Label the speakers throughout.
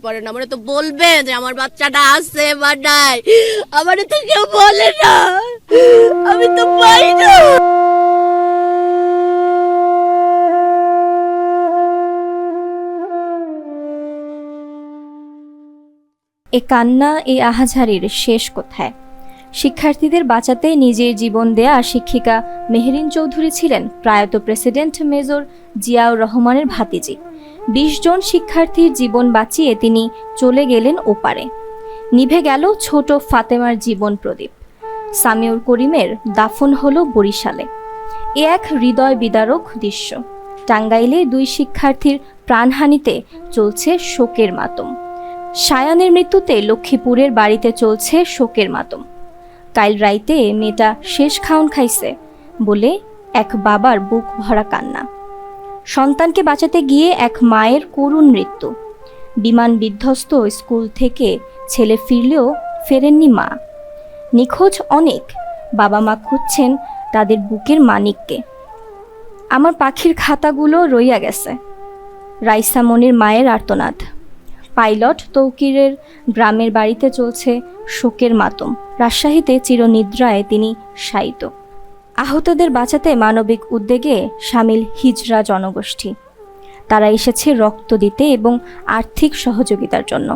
Speaker 1: পারে না, মানে তো বলবে যে আমার বাচ্চাটা আছে বা নাই, আমার তো কেউ বলে না, আমি তো পাই না।
Speaker 2: এ কান্না, এ আহাজারির শেষ কোথায়? শিক্ষার্থীদের বাঁচাতে নিজের জীবন দেয়া শিক্ষিকা মেহরিন চৌধুরী ছিলেন প্রয়াত প্রেসিডেন্ট মেজর জিয়াউর রহমানের ভাতিজি। ২০ জন শিক্ষার্থীর জীবন বাঁচিয়ে তিনি চলে গেলেন ওপারে। নিভে গেল ছোট ফাতেমার জীবন প্রদীপ। সামিউর করিমের দাফন হলো বরিশালে। এ এক হৃদয় বিদারক দৃশ্য। টাঙ্গাইলে ২ শিক্ষার্থীর প্রাণহানিতে চলছে শোকের মাতম। সায়ানের মৃত্যুতে লক্ষ্মীপুরের বাড়িতে চলছে শোকের মাতম। কাল রাইতে মেয়েটা শেষ খাওন খাইছে বলে এক বাবার বুক ভরা কান্না। সন্তানকে বাঁচাতে গিয়ে এক মায়ের করুণ মৃত্যু। বিমান বিধ্বস্ত স্কুল থেকে ছেলে ফিরলেও ফেরেননি মা। নিখোঁজ অনেক, বাবা মা খুঁজছেন তাদের বুকের মানিককে। আমার পাখির খাতাগুলো রইয়া গেছে। রাইসা মনির মায়ের আর্তনাদ। পাইলট তৌকিরের গ্রামের বাড়িতে চলছে শোকের মাতম। রাজশাহীতে চিরনিদ্রায় তিনি শায়িত। আহতদের বাঁচাতে মানবিক উদ্যোগে সামিল হিজড়া জনগোষ্ঠী। তারা এসেছে রক্ত দিতে এবং আর্থিক সহযোগিতার জন্য।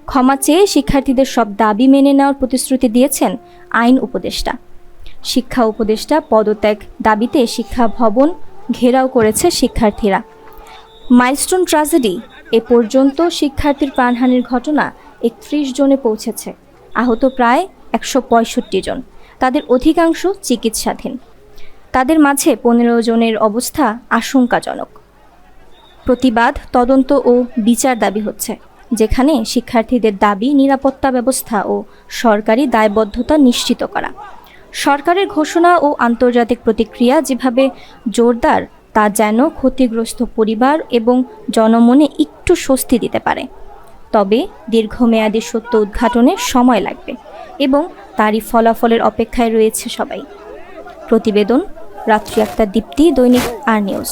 Speaker 2: ক্ষমা চেয়ে শিক্ষার্থীদের সব দাবি মেনে নেওয়ার প্রতিশ্রুতি দিয়েছেন আইন উপদেষ্টা। শিক্ষা উপদেষ্টা পদত্যাগ দাবিতে শিক্ষা ভবন ঘেরাও করেছে শিক্ষার্থীরা। মাইলস্টোন ট্র্যাজেডি, এ পর্যন্ত শিক্ষার্থীর প্রাণহানির ঘটনা ৩১ জনে পৌঁছেছে। আহত প্রায় ১৬৫ জন। তাদের অধিকাংশ চিকিৎসাধীন। তাদের মাঝে ১৫ জনের অবস্থা আশঙ্কাজনক। প্রতিবাদ, তদন্ত ও বিচার দাবি হচ্ছে, যেখানে শিক্ষার্থীদের দাবি নিরাপত্তা ব্যবস্থা ও সরকারি দায়বদ্ধতা নিশ্চিত করা। সরকারের ঘোষণা ও আন্তর্জাতিক প্রতিক্রিয়া যেভাবে জোরদার, তা যেন ক্ষতিগ্রস্ত পরিবার এবং জনমনে একটু স্বস্তি দিতে পারে। তবে দীর্ঘমেয়াদী সত্য উদ্ঘাটনে সময় লাগবে এবং তারই ফলাফলের অপেক্ষায় রয়েছে সবাই। প্রতিবেদন রাত্রি আক্তার দীপ্তি, দৈনিক আর নিউজ।